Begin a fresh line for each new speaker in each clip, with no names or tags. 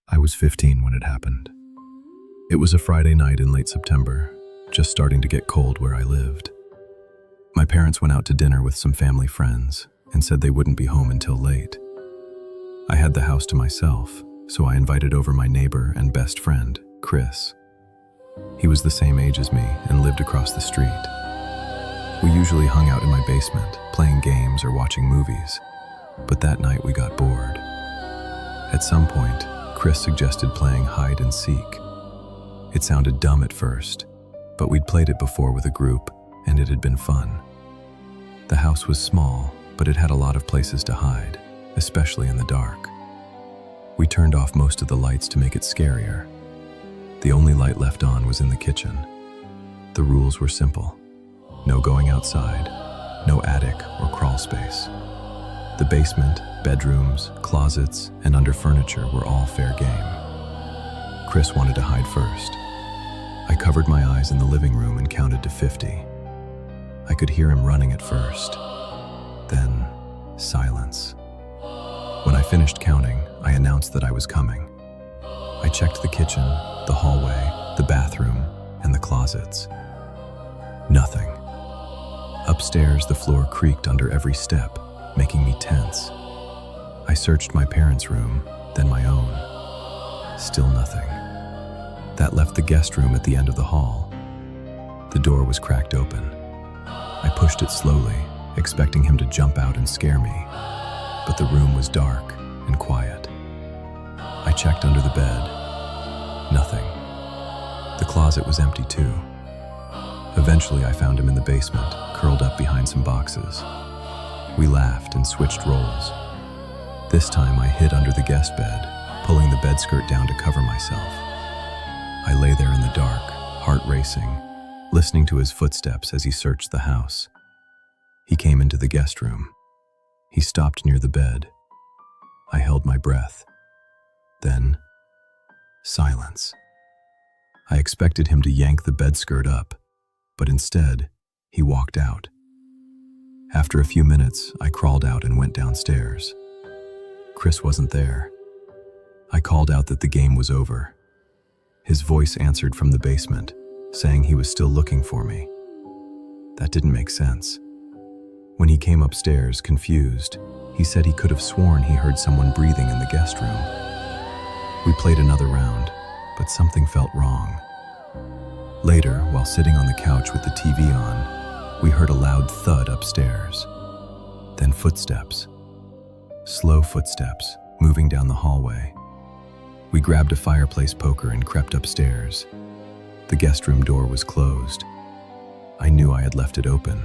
I was 15 when it happened. It was a Friday night in late September, just starting to get cold where I lived. My parents went out to dinner with some family friends and said they wouldn't be home until late. I had the house to myself, so I invited over my neighbor and best friend, Chris. He was the same age as me and lived across the street. We usually hung out in my basement, playing games or watching movies, but that night we got bored. At some point, Chris suggested playing hide and seek. It sounded dumb at first, but we'd played it before with a group, and it had been fun. The house was small, but it had a lot of places to hide, especially in the dark. We turned off most of the lights to make it scarier. The only light left on was in the kitchen. The rules were simple. No going outside, no attic or crawl space. The basement, bedrooms, closets, and under furniture were all fair game. Chris wanted to hide first. I covered my eyes in the living room and counted to 50. I could hear him running at first. Then, silence. When I finished counting, I announced that I was coming. I checked the kitchen, the hallway, the bathroom, and the closets. Nothing. Upstairs, the floor creaked under every step, making me tense. I searched my parents' room, then my own. Still nothing. That left the guest room at the end of the hall. The door was cracked open. I pushed it slowly, expecting him to jump out and scare me, but the room was dark and quiet. I checked under the bed. Nothing. The closet was empty too. Eventually, I found him in the basement, curled up behind some boxes. We laughed and switched roles. This time, I hid under the guest bed, pulling the bed skirt down to cover myself. I lay there in the dark, heart racing, listening to his footsteps as he searched the house. He came into the guest room. He stopped near the bed. I held my breath. Then, silence. I expected him to yank the bed skirt up, but instead, he walked out. After a few minutes, I crawled out and went downstairs. Chris wasn't there. I called out that the game was over. His voice answered from the basement, saying he was still looking for me. That didn't make sense. When he came upstairs, confused, he said he could have sworn he heard someone breathing in the guest room. We played another round, but something felt wrong. Later, while sitting on the couch with the TV on, we heard a loud thud upstairs. Then footsteps. Slow footsteps, moving down the hallway. We grabbed a fireplace poker and crept upstairs. The guest room door was closed. I knew I had left it open.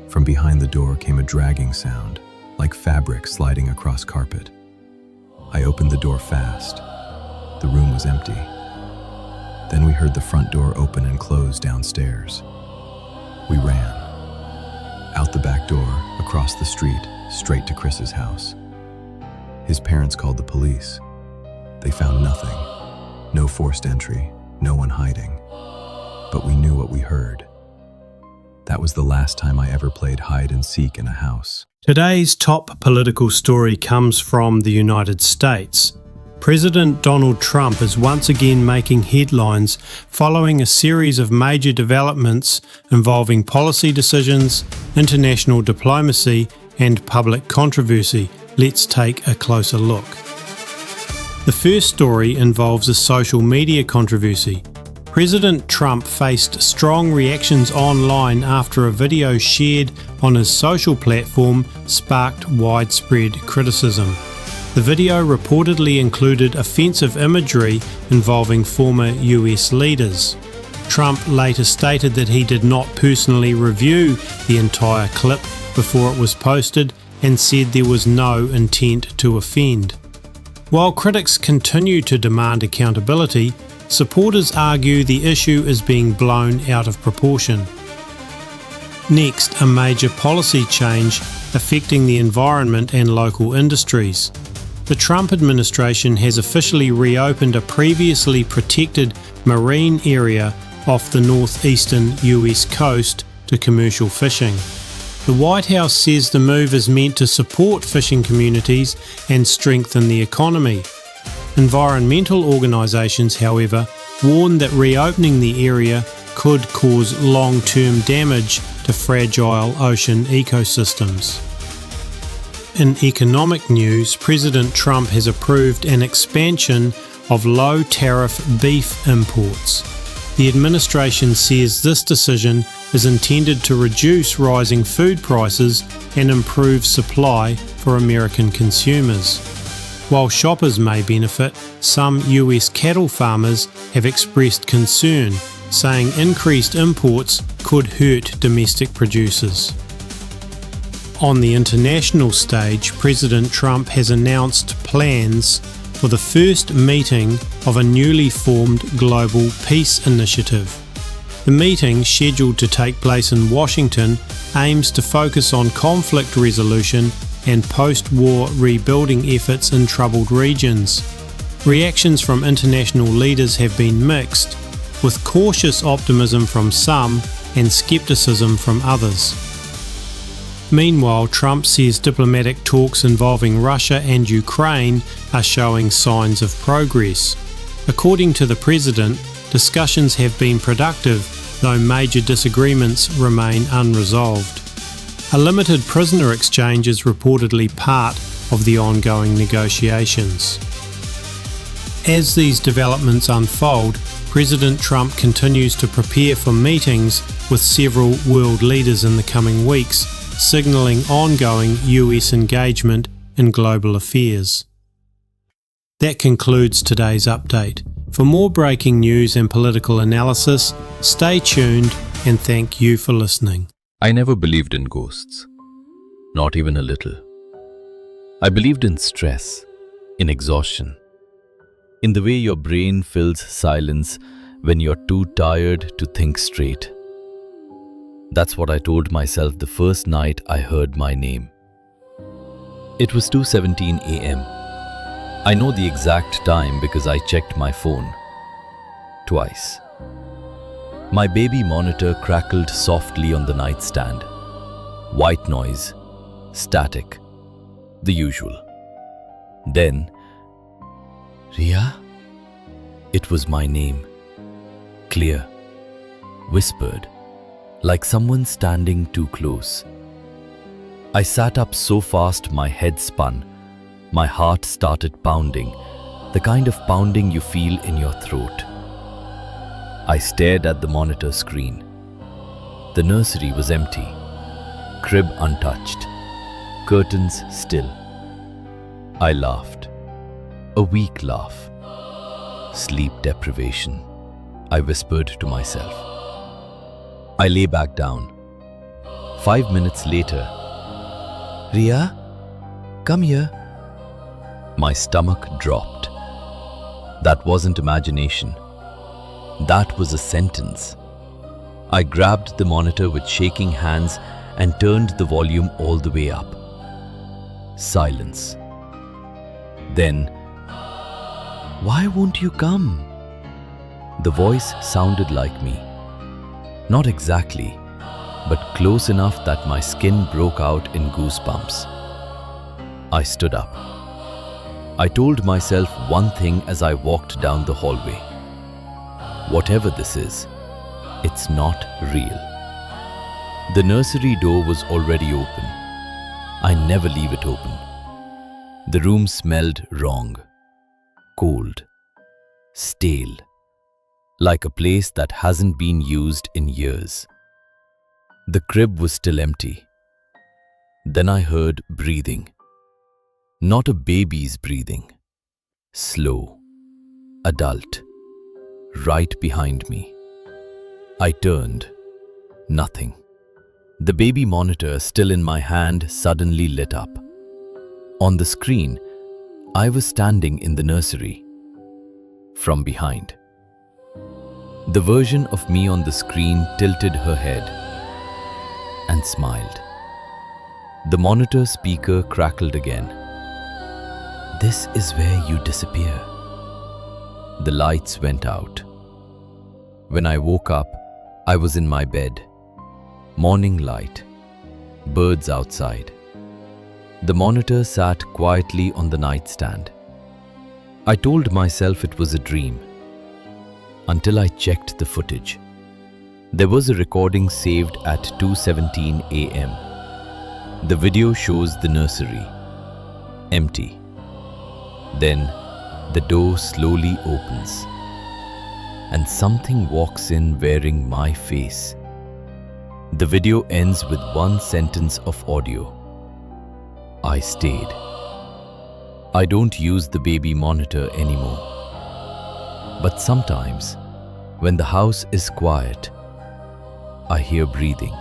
From behind the door came a dragging sound, like fabric sliding across carpet. I opened the door fast. The room was empty. Then we heard the front door open and close downstairs. We ran. Out the back door, across the street, straight to Chris's house. His parents called the police. They found nothing. No forced entry, no one hiding. But we knew what we heard. That was the last time I ever played hide and seek in a house.
Today's top political story comes from the United States. President Donald Trump is once again making headlines following a series of major developments involving policy decisions, international diplomacy, and public controversy. Let's take a closer look. The first story involves a social media controversy. President Trump faced strong reactions online after a video shared on his social platform sparked widespread criticism. The video reportedly included offensive imagery involving former US leaders. Trump later stated that he did not personally review the entire clip before it was posted and said there was no intent to offend. While critics continue to demand accountability, supporters argue the issue is being blown out of proportion. Next, a major policy change affecting the environment and local industries. The Trump administration has officially reopened a previously protected marine area off the northeastern US coast to commercial fishing. The White House says the move is meant to support fishing communities and strengthen the economy. Environmental organisations, however, warn that reopening the area could cause long-term damage to fragile ocean ecosystems. In economic news, President Trump has approved an expansion of low-tariff beef imports. The administration says this decision is intended to reduce rising food prices and improve supply for American consumers. While shoppers may benefit, some US cattle farmers have expressed concern, saying increased imports could hurt domestic producers. On the international stage, President Trump has announced plans for the first meeting of a newly formed global peace initiative. The meeting, scheduled to take place in Washington, aims to focus on conflict resolution and post-war rebuilding efforts in troubled regions. Reactions from international leaders have been mixed, with cautious optimism from some and skepticism from others. Meanwhile, Trump says diplomatic talks involving Russia and Ukraine are showing signs of progress. According to the president, discussions have been productive, though major disagreements remain unresolved. A limited prisoner exchange is reportedly part of the ongoing negotiations. As these developments unfold, President Trump continues to prepare for meetings with several world leaders in the coming weeks, signalling ongoing US engagement in global affairs. That concludes today's update. For more breaking news and political analysis, stay tuned, and thank you for listening.
I never believed in ghosts, not even a little. I believed in stress, in exhaustion, in the way your brain fills silence when you're too tired to think straight. That's what I told myself the first night I heard my name. It was 2:17 a.m. I know the exact time because I checked my phone. Twice. My baby monitor crackled softly on the nightstand. White noise, static, the usual. Then, Ria? It was my name. Clear, whispered, like someone standing too close. I sat up so fast my head spun. My heart started pounding, the kind of pounding you feel in your throat. I stared at the monitor screen. The nursery was empty, crib untouched, curtains still. I laughed, a weak laugh. Sleep deprivation, I whispered to myself. I lay back down. 5 minutes later, Ria, come here. My stomach dropped. That wasn't imagination. That was a sentence. I grabbed the monitor with shaking hands and turned the volume all the way up. Silence. Then, why won't you come? The voice sounded like me. Not exactly, but close enough that my skin broke out in goosebumps. I stood up. I told myself one thing as I walked down the hallway. Whatever this is, it's not real. The nursery door was already open. I never leave it open. The room smelled wrong, cold, stale, like a place that hasn't been used in years. The crib was still empty. Then I heard breathing. Not a baby's breathing. Slow, adult, right behind me. I turned. Nothing. The baby monitor, still in my hand, suddenly lit up. On the screen, I was standing in the nursery. From behind. The version of me on the screen tilted her head and smiled. The monitor speaker crackled again. This is where you disappear. The lights went out. When I woke up, I was in my bed. Morning light. Birds outside. The monitor sat quietly on the nightstand. I told myself it was a dream until I checked the footage. There was a recording saved at 2:17 a.m. The video shows the nursery empty. Then the door slowly opens and something walks in wearing my face. The video ends with one sentence of audio. I stayed. I don't use the baby monitor anymore. But sometimes, when the house is quiet, I hear breathing.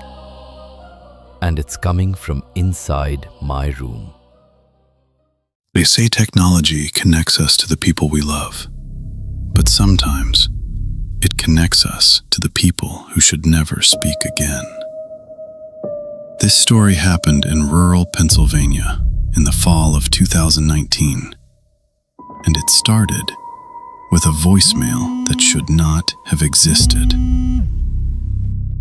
And it's coming from inside my room.
They say technology connects us to the people we love, but sometimes it connects us to the people who should never speak again. This story happened in rural Pennsylvania in the fall of 2019, and it started with a voicemail that should not have existed.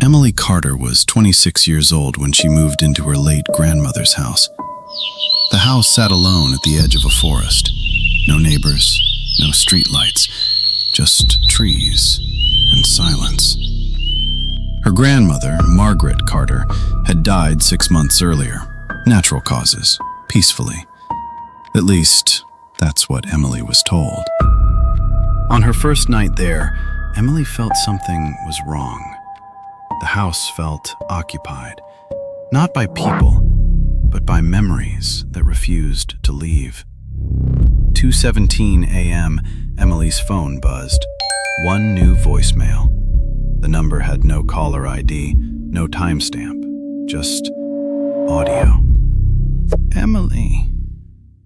Emily Carter was 26 years old when she moved into her late grandmother's house. The house sat alone at the edge of a forest. No neighbors, no streetlights, just trees and silence. Her grandmother, Margaret Carter, had died 6 months earlier. Natural causes, peacefully. At least, that's what Emily was told. On her first night there, Emily felt something was wrong. The house felt occupied, not by people, but by memories that refused to leave. 2:17 a.m., Emily's phone buzzed. One new voicemail. The number had no caller ID, no timestamp, just audio. Emily,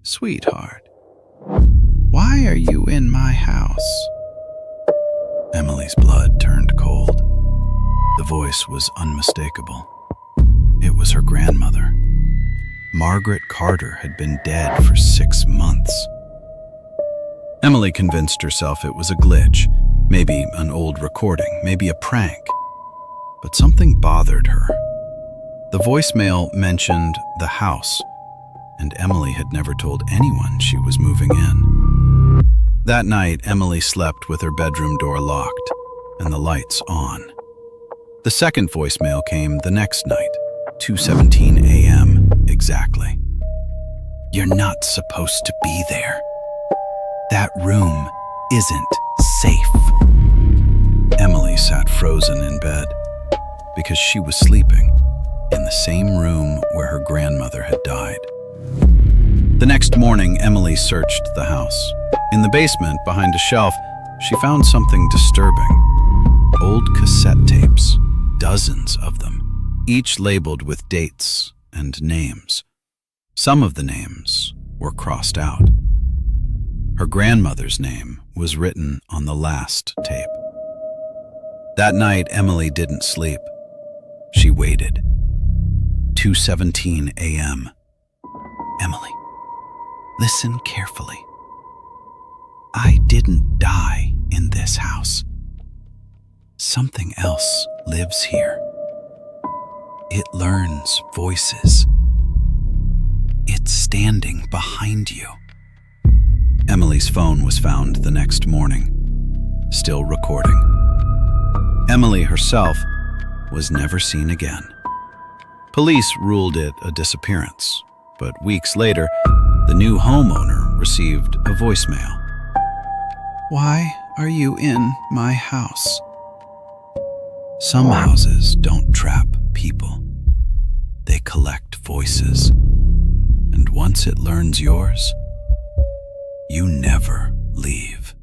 sweetheart, why are you in my house? Emily's blood turned cold. The voice was unmistakable. It was her grandmother. Margaret Carter had been dead for 6 months. Emily convinced herself it was a glitch, maybe an old recording, maybe a prank. But something bothered her. The voicemail mentioned the house, and Emily had never told anyone she was moving in. That night, Emily slept with her bedroom door locked and the lights on. The second voicemail came the next night, 2:17 a.m. exactly. You're not supposed to be there. That room isn't safe. Emily sat frozen in bed because she was sleeping in the same room where her grandmother had died. The next morning, Emily searched the house. In the basement, behind a shelf, she found something disturbing. Old cassette tapes, dozens of them, each labeled with dates and names. Some of the names were crossed out. Her grandmother's name was written on the last tape. That night, Emily didn't sleep. She waited. 2:17 a.m. Emily, listen carefully. I didn't die in this house. Something else lives here. It learns voices. It's standing behind you. Emily's phone was found the next morning, still recording. Emily herself was never seen again. Police ruled it a disappearance, but weeks later, the new homeowner received a voicemail. Why are you in my house? Some houses don't trap people. They collect voices. And once it learns yours, you never leave.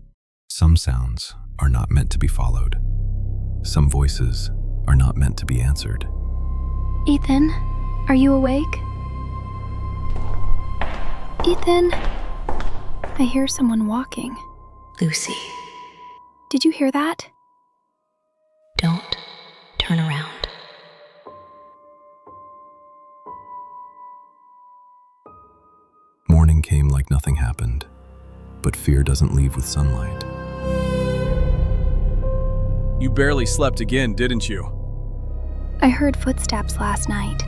Some sounds are not meant to be followed. Some voices are not meant to be answered.
Ethan, are you awake? Ethan, I hear someone walking.
Lucy,
Did you hear that?
don't turn around.
Morning came like nothing happened, but fear doesn't leave with sunlight.
You barely slept again, didn't you?
I heard footsteps last night.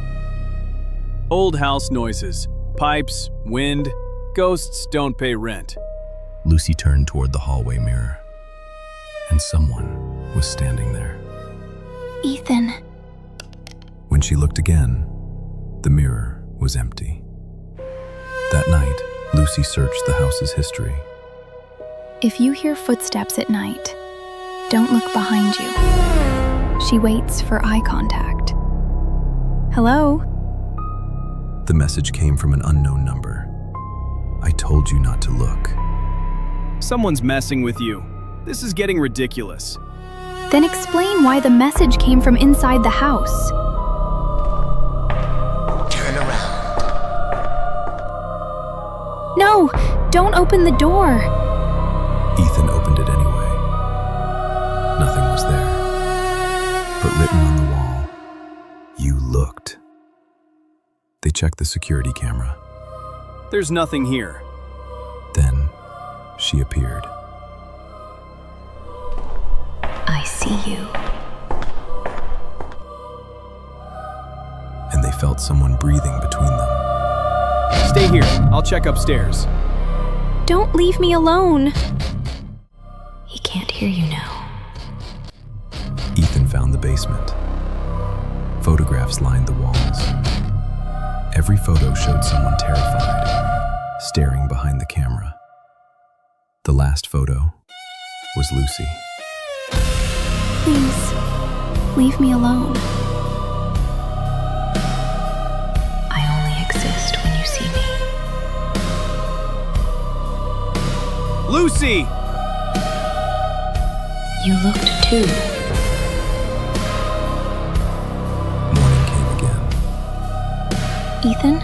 Old house noises, pipes, wind, ghosts don't pay rent.
Lucy turned toward the hallway mirror, and someone was standing there.
Ethan.
When she looked again, the mirror was empty. That night, Lucy searched the house's history.
If you hear footsteps at night, don't look behind you. She waits for eye contact. Hello?
The message came from an unknown number. I told you not to look.
Someone's messing with you. This is getting ridiculous.
Then explain why the message came from inside the house.
Turn around.
No! Don't open the door!
Ethan opened it anyway. Nothing was there. But written on the wall, you looked. They checked the security camera.
There's nothing here.
Then, she appeared.
I see you.
And they felt someone breathing between them.
Stay here. I'll check upstairs.
Don't leave me alone!
He can't hear you now.
Ethan found the basement. Photographs lined the walls. Every photo showed someone terrified, staring behind the camera. The last photo was Lucy.
Please, leave me alone.
I only exist when you see me.
Lucy!
You looked too.
Morning came again.
Ethan?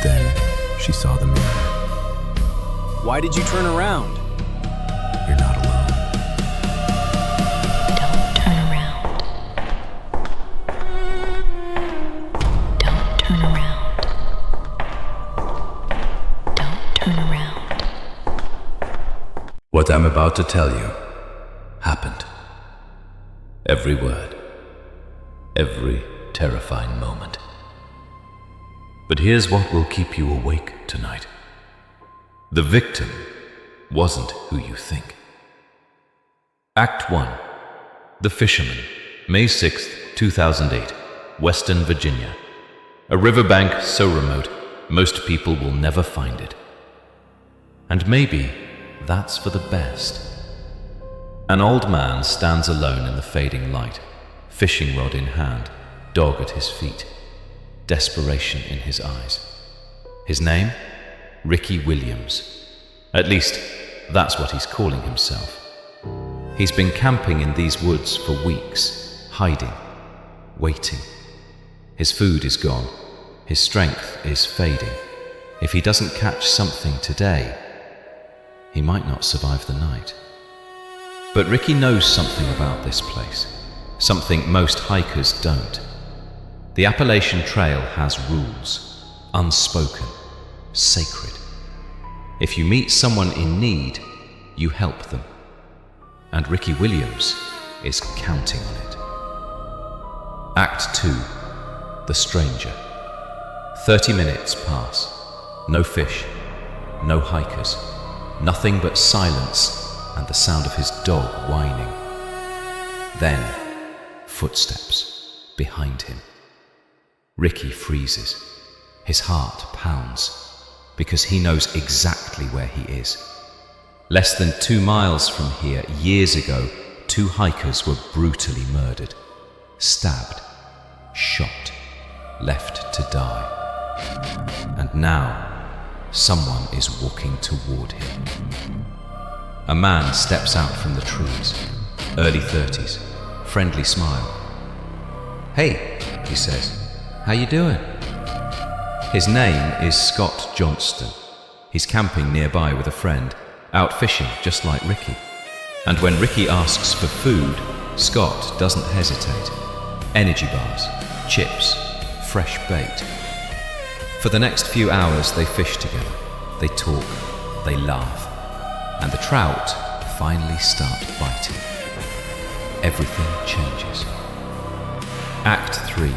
Then she saw the mirror.
Why did you turn around?
You're not alone.
Don't turn around. Don't turn around. Don't turn around.
What I'm about to tell you happened. Every word. Every terrifying moment. But here's what will keep you awake tonight. The victim wasn't who you think. Act 1. The Fisherman, May 6th, 2008, Western Virginia. A riverbank so remote, most people will never find it. And maybe that's for the best. An old man stands alone in the fading light, fishing rod in hand, dog at his feet, desperation in his eyes. His name? Ricky Williams. At least, that's what he's calling himself. He's been camping in these woods for weeks, hiding, waiting. His food is gone. His strength is fading. If he doesn't catch something today, he might not survive the night. But Ricky knows something about this place, something most hikers don't. The Appalachian Trail has rules, unspoken, sacred. If you meet someone in need, you help them. And Ricky Williams is counting on it. Act 2. The Stranger. 30 minutes pass. No fish, no hikers, nothing but silence and the sound of his dog whining. Then, footsteps behind him. Ricky freezes. His heart pounds, because he knows exactly where he is. Less than 2 miles from here, years ago, 2 hikers were brutally murdered, stabbed, shot, left to die. And now, someone is walking toward him. A man steps out from the trees, early 30s, friendly smile. "Hey," he says, "how you doing?" His name is Scott Johnston. He's camping nearby with a friend, out fishing just like Ricky. And when Ricky asks for food, Scott doesn't hesitate. Energy bars, chips, fresh bait. For the next few hours they fish together. They talk, they laugh, and the trout finally start biting. Everything changes. Act 3.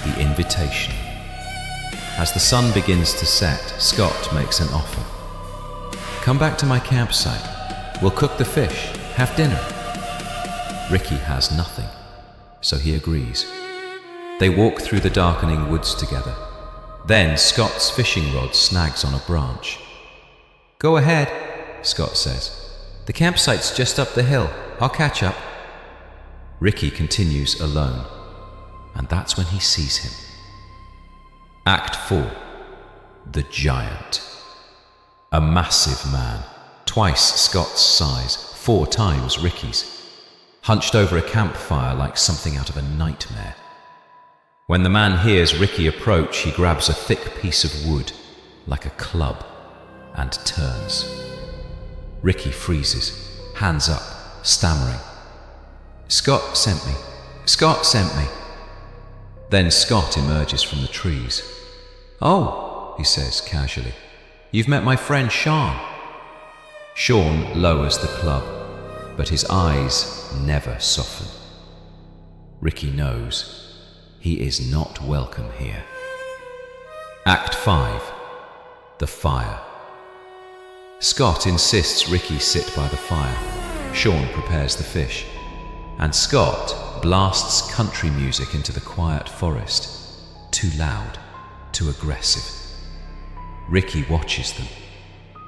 The Invitation. As the sun begins to set, Scott makes an offer.
Come back to my campsite. We'll cook the fish, have dinner. Ricky has nothing, so he agrees. They walk through the darkening woods together. Then Scott's fishing rod snags on a branch. Go ahead, Scott says. The campsite's just up the hill. I'll catch up. Ricky continues alone, and that's when he sees him. Act 4. The Giant. A massive man, twice Scott's size, 4 times Ricky's, hunched over a campfire like something out of a nightmare. When the man hears Ricky approach, he grabs a thick piece of wood, like a club, and turns. Ricky freezes, hands up, stammering. Scott sent me. Scott sent me. Then Scott emerges from the trees. Oh, he says casually, you've met my friend Sean. Sean lowers the club, but his eyes never soften. Ricky knows he is not welcome here. Act 5. The Fire. Scott insists Ricky sit by the fire. Sean prepares the fish, and Scott blasts country music into the quiet forest. Too loud, too aggressive. Ricky watches them.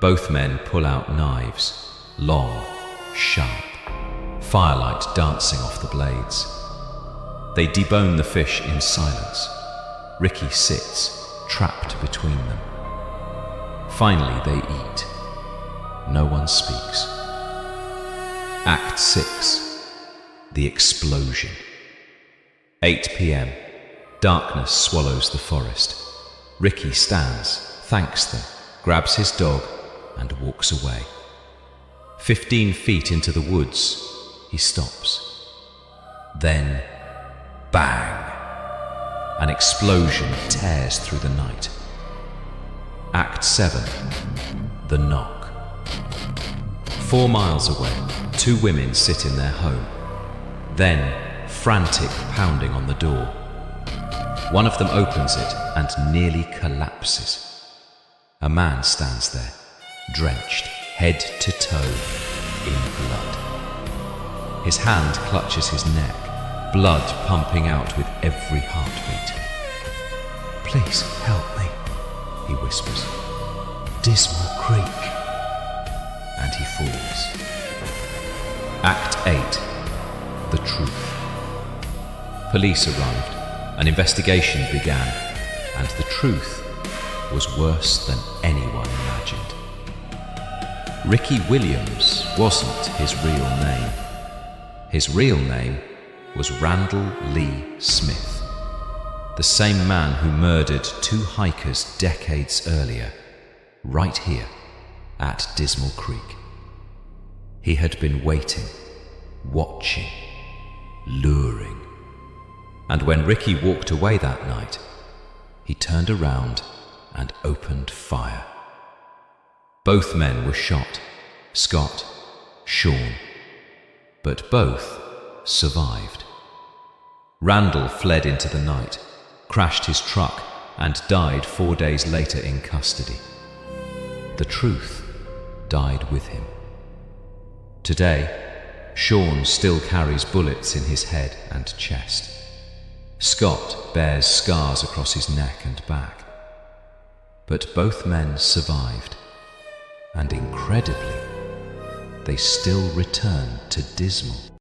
Both men pull out knives, long, sharp, firelight dancing off the blades. They debone the fish in silence. Ricky sits, trapped between them. Finally, they eat. No one speaks. Act 6. The Explosion. 8 p.m. Darkness swallows the forest. Ricky stands, thanks them, grabs his dog, and walks away. 15 feet into the woods, he stops. Then, bang! An explosion tears through the night. Act 7. The Knock. 4 miles away, 2 women sit in their home. Then, frantic pounding on the door. One of them opens it and nearly collapses. A man stands there, drenched head to toe in blood. His hand clutches his neck, blood pumping out with every heartbeat. Please help me, he whispers. Dismal Creek. And he falls. Act 8. The Truth. Police arrived, an investigation began, and the truth was worse than anyone imagined. Ricky Williams wasn't his real name. His real name was Randall Lee Smith, the same man who murdered 2 hikers decades earlier, right here at Dismal Creek. He had been waiting, watching, luring. And when Ricky walked away that night, he turned around and opened fire. Both men were shot, Scott, Sean, but both survived. Randall fled into the night, crashed his truck, and died 4 days later in custody. The truth died with him. Today, Sean still carries bullets in his head and chest. Scott bears scars across his neck and back. But both men survived, and incredibly, they still return to Dismal.